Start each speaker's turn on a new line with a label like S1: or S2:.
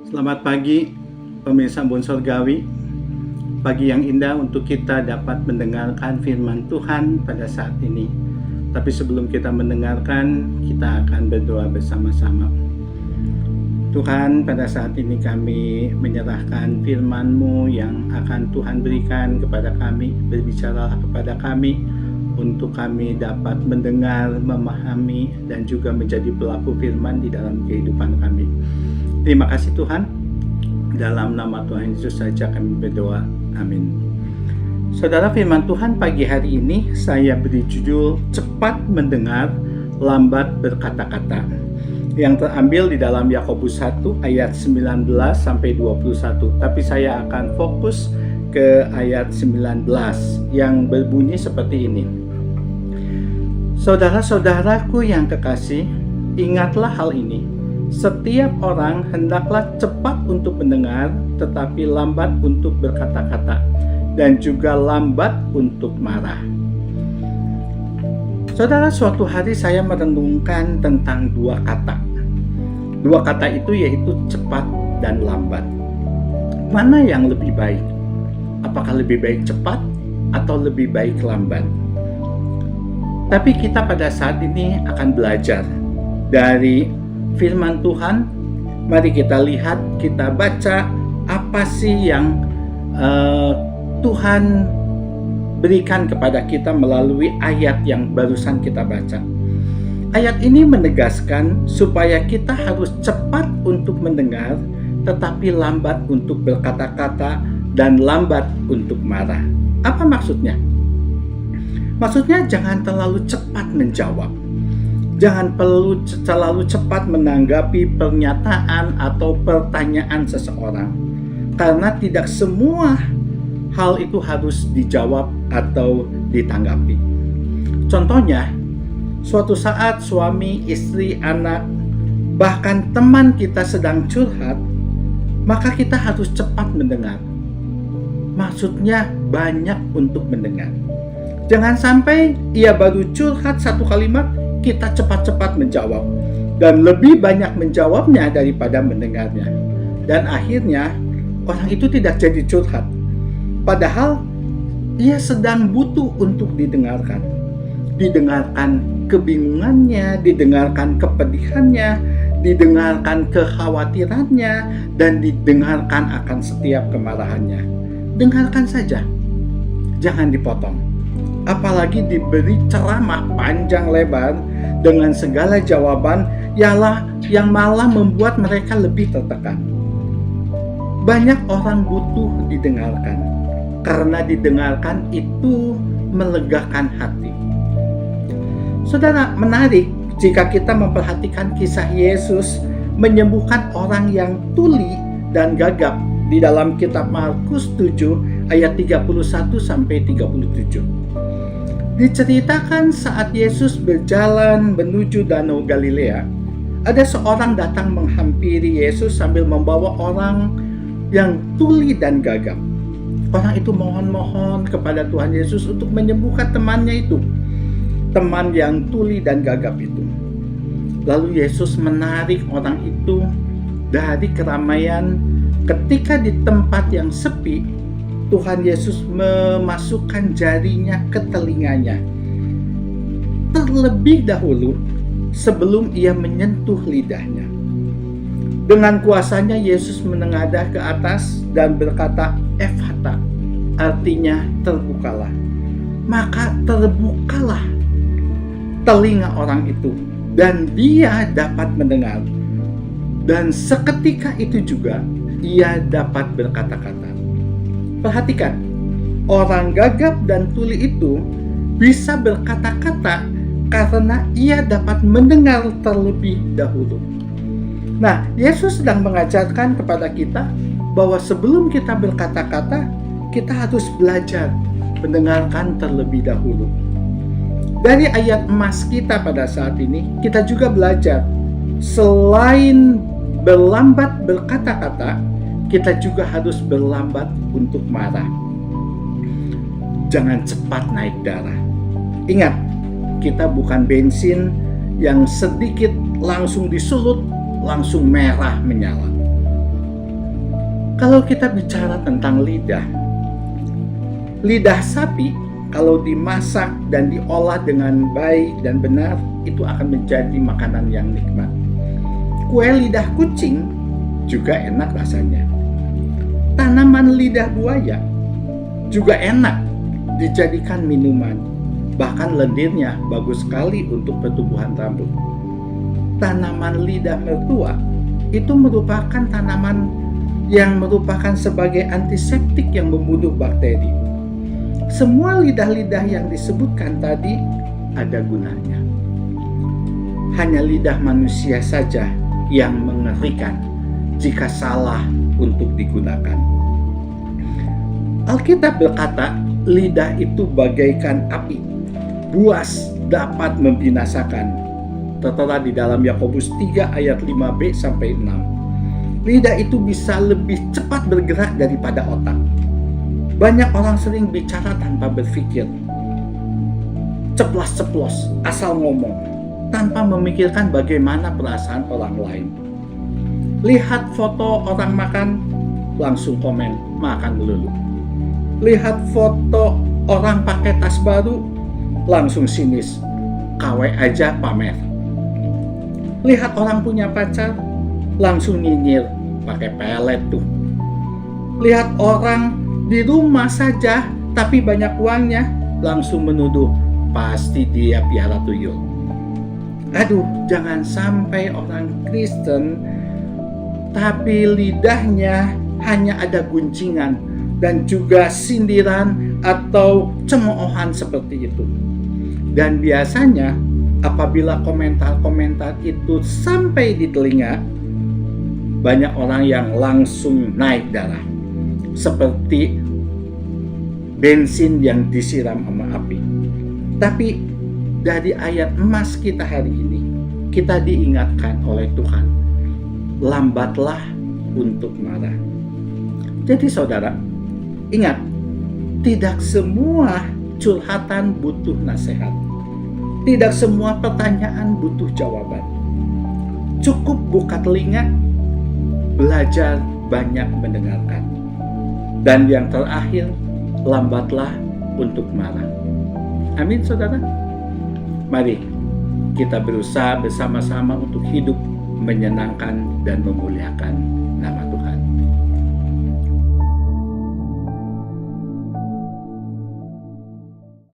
S1: Selamat pagi, pemirsa Embun Surgawi. Pagi yang indah untuk kita dapat mendengarkan firman Tuhan pada saat ini. Tapi sebelum kita mendengarkan, kita akan berdoa bersama-sama. Tuhan, pada saat ini kami menyerahkan firman-Mu yang akan Tuhan berikan kepada kami. Berbicaralah kepada kami untuk kami dapat mendengar, memahami, dan juga menjadi pelaku firman di dalam kehidupan kami. Terima kasih Tuhan. Dalam nama Tuhan Yesus saja kami berdoa. Amin. Saudara, firman Tuhan pagi hari ini saya beri judul cepat mendengar, lambat berkata-kata, yang terambil di dalam Yakobus 1 ayat 19 sampai 21. Tapi saya akan fokus ke ayat 19 yang berbunyi seperti ini. Saudara-saudaraku yang kekasih, ingatlah hal ini. Setiap orang hendaklah cepat untuk mendengar, tetapi lambat untuk berkata-kata, dan juga lambat untuk marah. Saudara, suatu hari saya merenungkan tentang dua kata. Dua kata itu yaitu cepat dan lambat. Mana yang lebih baik? Apakah lebih baik cepat atau lebih baik lambat? Tapi kita pada saat ini akan belajar dari firman Tuhan. Mari kita lihat, kita baca apa sih yang Tuhan berikan kepada kita melalui ayat yang barusan kita baca. Ayat ini menegaskan supaya kita harus cepat untuk mendengar, tetapi lambat untuk berkata-kata dan lambat untuk marah. Apa maksudnya? Maksudnya jangan terlalu cepat menjawab. Jangan perlu terlalu cepat menanggapi pernyataan atau pertanyaan seseorang, karena tidak semua hal itu harus dijawab atau ditanggapi. Contohnya, suatu saat suami, istri, anak, bahkan teman kita sedang curhat, maka kita harus cepat mendengar. Maksudnya banyak untuk mendengar. Jangan sampai ia baru curhat satu kalimat, kita cepat-cepat menjawab, dan lebih banyak menjawabnya daripada mendengarnya. Dan akhirnya orang itu tidak jadi curhat, padahal ia sedang butuh untuk didengarkan. Didengarkan kebingungannya, didengarkan kepedihannya, didengarkan kekhawatirannya, dan didengarkan akan setiap kemarahannya. Dengarkan saja, jangan dipotong. Apalagi diberi ceramah panjang lebar dengan segala jawaban yang malah membuat mereka lebih tertekan. Banyak orang butuh didengarkan, karena didengarkan itu melegakan hati. Saudara, menarik jika kita memperhatikan kisah Yesus menyembuhkan orang yang tuli dan gagap di dalam kitab Markus 7 ayat 31 sampai 37. Diceritakan saat Yesus berjalan menuju Danau Galilea, ada seorang datang menghampiri Yesus sambil membawa orang yang tuli dan gagap. Orang itu mohon-mohon kepada Tuhan Yesus untuk menyembuhkan temannya itu, teman yang tuli dan gagap itu. Lalu Yesus menarik orang itu dari keramaian. Ketika di tempat yang sepi, Tuhan Yesus memasukkan jarinya ke telinganya terlebih dahulu sebelum ia menyentuh lidahnya. Dengan kuasanya Yesus menengadah ke atas dan berkata, "Ephata," artinya terbukalah. Maka terbukalah telinga orang itu dan dia dapat mendengar. Dan seketika itu juga ia dapat berkata-kata. Perhatikan, orang gagap dan tuli itu bisa berkata-kata karena ia dapat mendengar terlebih dahulu. Nah, Yesus sedang mengajarkan kepada kita bahwa sebelum kita berkata-kata, kita harus belajar mendengarkan terlebih dahulu. Dari ayat emas kita pada saat ini, kita juga belajar selain berlambat berkata-kata, kita juga harus berlambat untuk marah. Jangan cepat naik darah. Ingat, kita bukan bensin yang sedikit langsung disulut, langsung merah menyala. Kalau kita bicara tentang lidah, lidah sapi kalau dimasak dan diolah dengan baik dan benar, itu akan menjadi makanan yang nikmat. Kue lidah kucing juga enak rasanya. Tanaman lidah buaya juga enak dijadikan minuman. Bahkan lendirnya bagus sekali untuk pertumbuhan rambut. Tanaman lidah mertua itu merupakan tanaman yang merupakan sebagai antiseptik yang membunuh bakteri. Semua lidah-lidah yang disebutkan tadi ada gunanya. Hanya lidah manusia saja yang mengerikan jika salah untuk digunakan. Alkitab berkata, lidah itu bagaikan api, buas dapat membinasakan. Tertera di dalam Yakobus 3 ayat 5b sampai 6. Lidah itu bisa lebih cepat bergerak daripada otak. Banyak orang sering bicara tanpa berpikir, ceplas-ceplos, asal ngomong, tanpa memikirkan bagaimana perasaan orang lain. Lihat foto orang makan, langsung komen, makan melulu. Lihat foto orang pakai tas baru, langsung sinis, KW aja pamer. Lihat orang punya pacar, langsung nyinyir, pakai pelet tuh. Lihat orang di rumah saja, tapi banyak uangnya, langsung menuduh, pasti dia piara tuyul. Aduh, jangan sampai orang Kristen, tapi lidahnya hanya ada guncingan dan juga sindiran atau cemoohan seperti itu. Dan biasanya apabila komentar-komentar itu sampai di telinga, banyak orang yang langsung naik darah, seperti bensin yang disiram sama api. Tapi dari ayat emas kita hari ini, kita diingatkan oleh Tuhan, lambatlah untuk marah. Jadi saudara, ingat, tidak semua curhatan butuh nasihat. Tidak semua pertanyaan butuh jawaban. Cukup buka telinga, belajar banyak mendengarkan. Dan yang terakhir, lambatlah untuk marah. Amin saudara. Mari kita berusaha bersama-sama untuk hidup menyenangkan dan memuliakan nama